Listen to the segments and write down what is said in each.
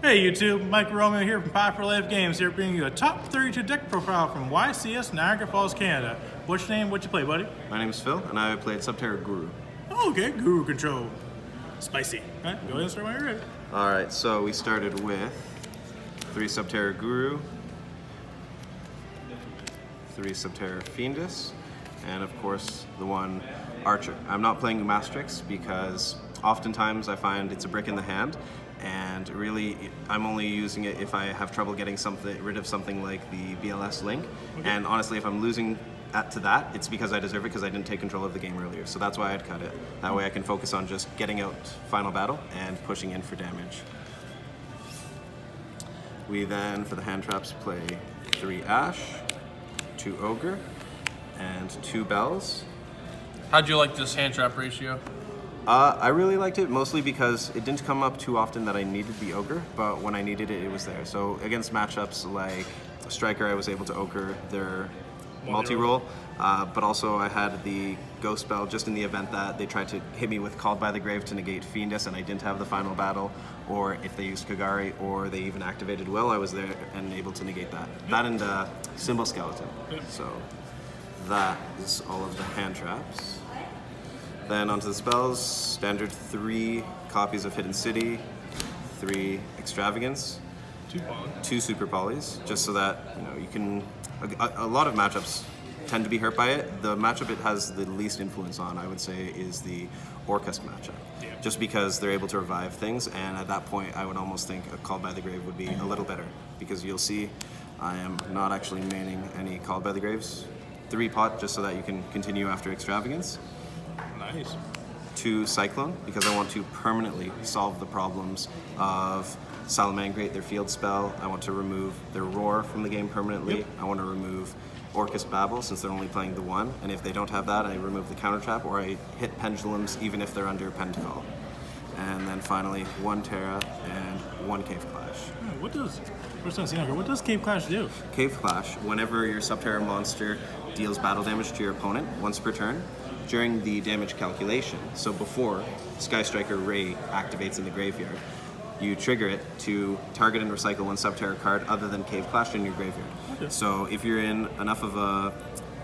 Hey YouTube, Mike Romeo here from Popular Life Games here bringing you a top 32 deck profile from YCS Niagara Falls, Canada. What's your name? What you play, buddy? My name is Phil, and I played Subterror Guru. Okay, Guru Control. Spicy. All right, go ahead and start when you're ready. Alright, so we started with 3 Subterror Guru, 3 Subterror Fiendus, and of course the 1 Archer. I'm not playing Mastrix because oftentimes I find it's a brick in the hand, and really I'm only using it if I have trouble getting rid of something like the BLS Link. Okay. And honestly, if I'm losing to that, it's because I deserve it because I didn't take control of the game earlier. So that's why I'd cut it. That way I can focus on just getting out final battle and pushing in for damage. We then, for the hand traps, play 3 Ash, 2 Ogre, and 2 Bells. How'd you like this hand trap ratio? I really liked it, mostly because it didn't come up too often that I needed the Ogre, but when I needed it, it was there. So against matchups like Striker, I was able to Ogre their multi-roll, but also I had the Ghost Spell just in the event that they tried to hit me with Called by the Grave to negate Fiendus and I didn't have the final battle, or if they used Kagari, or they even activated Will, I was there and able to negate that. That and Symbol Skeleton. So that is all of the hand traps. Then onto the spells, standard 3 copies of Hidden City, 3 Extravagance, 2 Super Polys, just so that you can. A lot of matchups tend to be hurt by it. The matchup it has the least influence on, I would say, is the Orcust matchup. Yeah. Just because they're able to revive things, and at that point, I would almost think a Called by the Grave would be a little better, because you'll see I am not actually maining any Called by the Graves. 3 pot, just so that you can continue after Extravagance. Nice. 2 Cyclone, because I want to permanently solve the problems of Salamangreat, their field spell. I want to remove their Roar from the game permanently. Yep. I want to remove Orcust Babel, since they're only playing the 1. And if they don't have that, I remove the counter trap, or I hit Pendulums even if they're under Pentacle. And then finally, 1 Terra and 1 Cave Clash. What does Cave Clash do? Cave Clash, whenever your Subterror monster deals battle damage to your opponent once per turn, during the damage calculation, so before Sky Striker Ray activates in the graveyard, you trigger it to target and recycle 1 Subterror card other than Cave Clash in your graveyard. Okay. So if you're in enough of a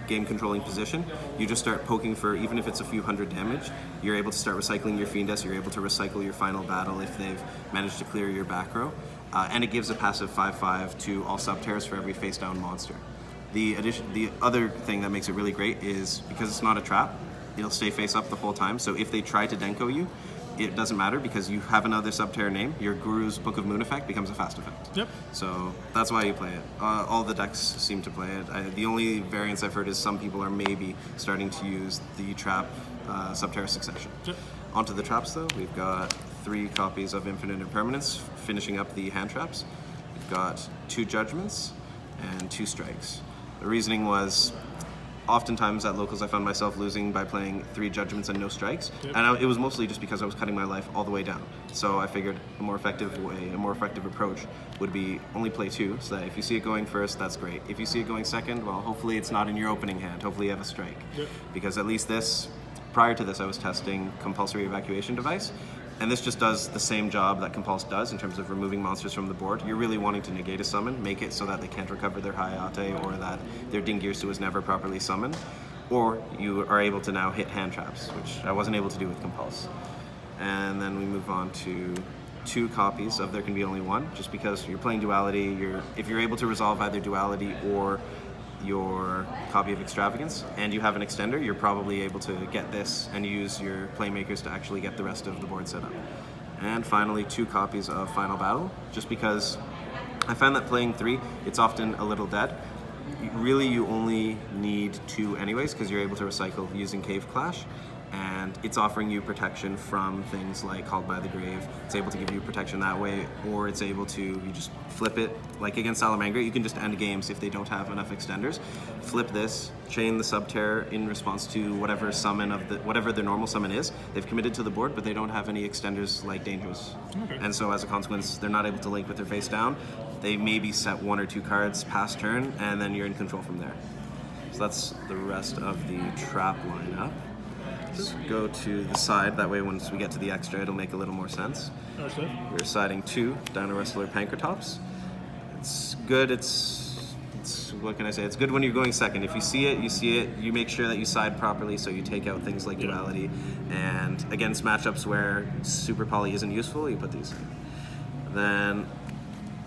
game controlling position, you just start poking for, even if it's a few hundred damage, you're able to start recycling your Fiendus, you're able to recycle your final battle if they've managed to clear your back row, and it gives a passive 5/5 to all Subterrors for every face down monster. The other thing that makes it really great is because it's not a trap, it'll stay face up the whole time. So if they try to Denko you, it doesn't matter because you have another Subterror name. Your Guru's Book of Moon effect becomes a fast effect. Yep. So that's why you play it. All the decks seem to play it. The only variance I've heard is some people are maybe starting to use the trap Subterror Succession. Yep. Onto the traps though, we've got 3 copies of Infinite Impermanence, finishing up the hand traps. We've got 2 Judgments and 2 Strikes. The reasoning was, oftentimes at locals I found myself losing by playing 3 Judgments and no Strikes. Yep. And it was mostly just because I was cutting my life all the way down. So I figured a more effective approach would be only play 2, so that if you see it going first, that's great. If you see it going second, well, hopefully it's not in your opening hand. Hopefully you have a strike. Yep. Because at least prior to this, I was testing Compulsory Evacuation Device, and this just does the same job that Compulse does in terms of removing monsters from the board. You're really wanting to negate a summon, make it so that they can't recover their Hayate, or that their Dingirsu was never properly summoned, or you are able to now hit hand traps, which I wasn't able to do with Compulse. And then we move on to 2 copies of There Can Be Only One, just because you're playing Duality. If you're able to resolve either Duality or your copy of Extravagance, and you have an extender, you're probably able to get this and use your playmakers to actually get the rest of the board set up. And finally, 2 copies of Final Battle, just because I find that playing 3, it's often a little dead. Really, you only need 2 anyways, because you're able to recycle using Cave Clash, and it's offering you protection from things like Called by the Grave. It's able to give you protection that way, or it's able to, you just flip it, like against Salamangreat, you can just end games if they don't have enough extenders. Flip this, chain the Subterror in response to whatever their normal summon is. They've committed to the board, but they don't have any extenders like Dangerous. Okay. And so as a consequence, they're not able to link with their face down. They maybe set 1 or 2 cards past turn, and then you're in control from there. So that's the rest of the trap lineup. go to the side. That way, once we get to the extra, it'll make a little more sense. Understood. We're siding 2 Dino Wrestler Pankratops. It's good. It's what can I say? It's good when you're going second. If you see it, you see it. You make sure that you side properly, so you take out things like duality. And against matchups where super poly isn't useful, you put these in. Then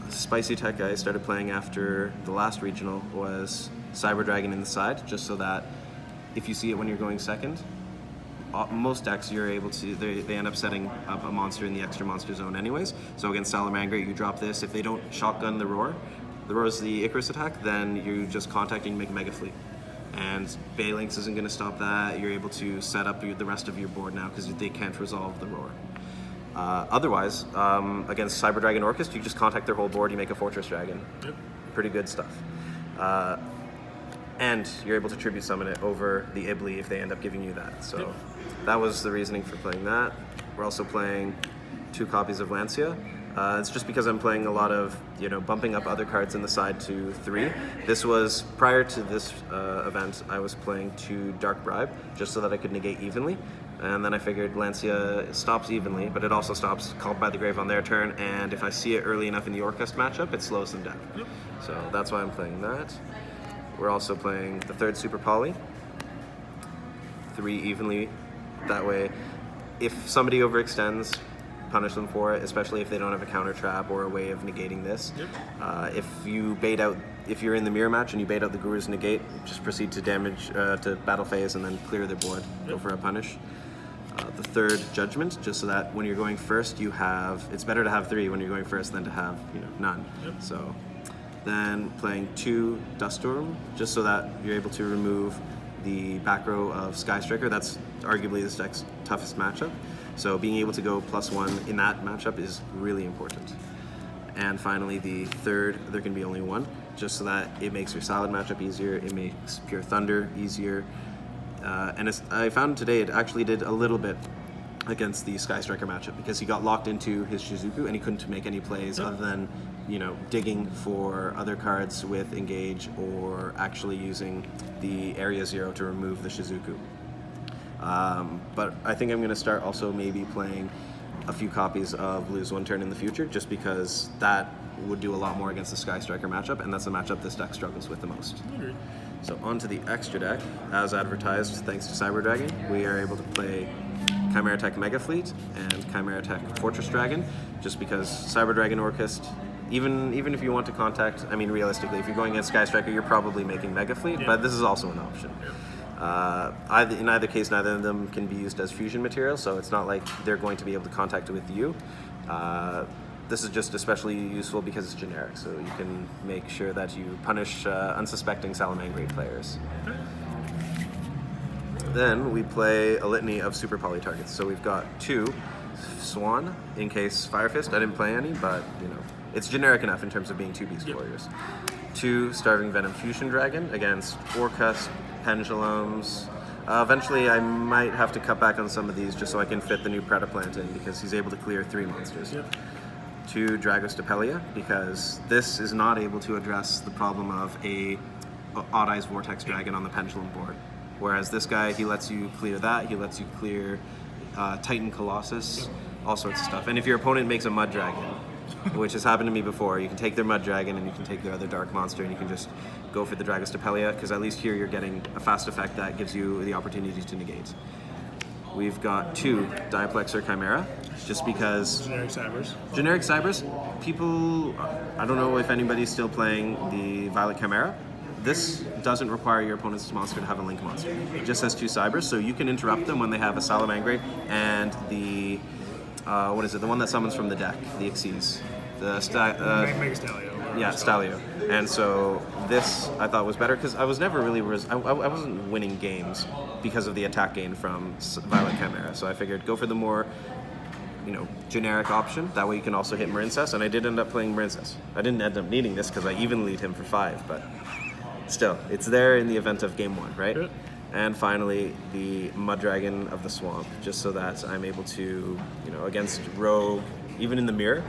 spicy tech I started playing after the last regional was Cyber Dragon in the side, just so that if you see it when you're going second, most decks you're able to, they end up setting up a monster in the extra monster zone anyways. So against Salamangreat, you drop this. If they don't shotgun the roar is the Icarus attack, then you just contact and you make a Mega Fleet. And Baylynx isn't going to stop that. You're able to set up the rest of your board now because they can't resolve the roar. Otherwise, against Cyber Dragon Orcust, you just contact their whole board, you make a Fortress Dragon. Yep. Pretty good stuff. And you're able to tribute summon it over the Ibli if they end up giving you that. So that was the reasoning for playing that. We're also playing 2 copies of Lancia. It's just because I'm playing a lot of, bumping up other cards in the side to 3. This was, prior to this event, I was playing 2 Dark Bribe, just so that I could negate evenly. And then I figured Lancia stops evenly, but it also stops Called by the Grave on their turn, and if I see it early enough in the Orcust matchup, it slows them down. Yep. So that's why I'm playing that. We're also playing the 3rd Super Poly. 3 evenly. That way, if somebody overextends, punish them for it, especially if they don't have a counter trap or a way of negating this. Yep. If you're in the mirror match and you bait out the Guru's negate, just proceed to damage to battle phase and then clear their board. Go for a punish. The 3rd Judgment, just so that when you're going first, it's better to have 3 when you're going first than to have none. Yep. So then playing 2 Duststorm, just so that you're able to remove the back row of Sky Striker. That's arguably this deck's toughest matchup. So being able to go +1 in that matchup is really important. And finally, the 3rd, there can be only 1, just so that it makes your solid matchup easier, it makes Pure Thunder easier. I found today it actually did a little bit against the Sky Striker matchup because he got locked into his Shizuku and he couldn't make any plays other than, digging for other cards with Engage or actually using the Area 0 to remove the Shizuku. But I think I'm going to start also maybe playing a few copies of Lose One Turn in the future, just because that would do a lot more against the Sky Striker matchup, and that's the matchup this deck struggles with the most. Agreed. So on to the extra deck. As advertised, thanks to Cyber Dragon, we are able to play Chimera Tech Mega Fleet and Chimera Tech Fortress Dragon, just because Cyber Dragon Orcust, even if you want to contact, realistically, if you're going against Sky Striker, you're probably making Mega Fleet, but this is also an option. In either case, neither of them can be used as fusion material, so it's not like they're going to be able to contact with you. This is just especially useful because it's generic, so you can make sure that you punish unsuspecting Salamangreat players. Then we play a litany of super poly targets. So we've got 2 Swan in case Fire Fist. I didn't play any, but it's generic enough in terms of being 2 Beast Warriors. 2 Starving Venom Fusion Dragon against Orcust, Pendulums. Eventually I might have to cut back on some of these just so I can fit the new Predaplant in because he's able to clear 3 monsters. Yep. 2 Dragostapelia because this is not able to address the problem of a Odd Eyes Vortex Dragon on the Pendulum board. Whereas this guy, he lets you clear that, he lets you clear Titan Colossus, all sorts of stuff. And if your opponent makes a Mud Dragon, which has happened to me before, you can take their Mud Dragon and you can take their other Dark Monster and you can just go for the Dragostapelia, because at least here you're getting a fast effect that gives you the opportunity to negate. We've got 2 Diaplexer Chimera, just because... Generic Cybers. People... I don't know if anybody's still playing the Violet Chimera. This doesn't require your opponent's monster to have a Link monster. It just has 2 Cybers, so you can interrupt them when they have a Salamangreat and the... what is it? The one that summons from the deck, the Xyz. The Mega Stalio. Yeah, Stalio. And so this I thought was better because I was never really I wasn't winning games because of the attack gain from Violet Chimera. So I figured go for the more generic option. That way you can also hit Marincess, and I did end up playing Marincess. I didn't end up needing this because I even lead him for 5, but still, it's there in the event of game 1, right? Good. And finally, the Mud Dragon of the Swamp, just so that I'm able to, against Rogue, even in the mirror.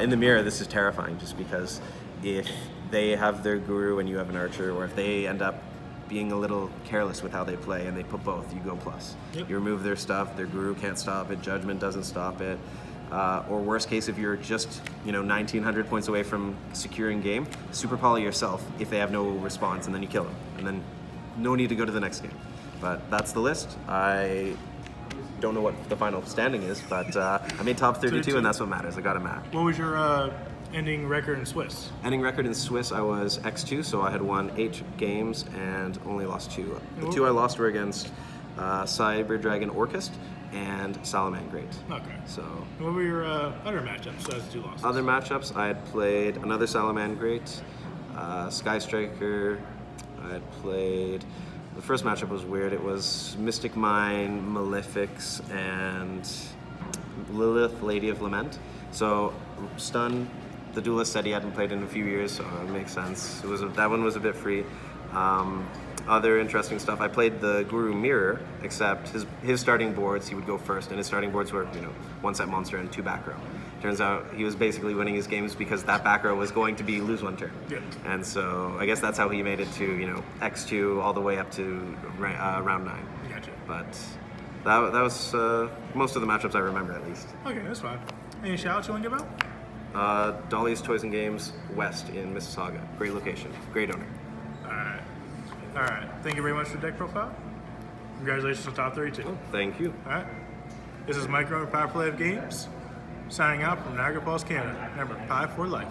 In the mirror, this is terrifying, just because if they have their Guru and you have an Archer, or if they end up being a little careless with how they play, and they put both, you go plus. Yep. You remove their stuff, their guru can't stop it, judgment doesn't stop it. Or worst case, if you're just 1,900 points away from securing game, super poly yourself if they have no response, and then you kill them, and then no need to go to the next game. But that's the list. I don't know what the final standing is, but I made top 32, and that's what matters. I got a map. What was your ending record in Swiss? Ending record in Swiss, I was X2, so I had won 8 games and only lost 2. The 2 I lost were against Cyber Dragon Orchist and Salaman Great. Okay. So What were your other matchups? That's 2 losses. other matchups, I had played another Salaman Great, Sky Striker. I had played. The first matchup was weird. It was Mystic Mine, Malefics, and Lilith, Lady of Lament. So Stun, the duelist, said he hadn't played in a few years, so it makes sense. That one was a bit free. Other interesting stuff. I played the Guru Mirror, except his starting boards, he would go first, and his starting boards were 1 set monster and 2 back row. Turns out he was basically winning his games because that back row was going to be lose 1 turn. Yeah. And so I guess that's how he made it to X2 all the way up to round 9. Gotcha. But that was most of the matchups I remember, at least. Okay, that's fine. Any shout-outs you want to give out? Dolly's Toys and Games West in Mississauga. Great location. Great owner. All right. Thank you very much for the deck profile. Congratulations on top 32. Thank you. All right. This is Mike from Power Play of Games, signing out from Niagara Falls, Canada. Remember, Pi for life.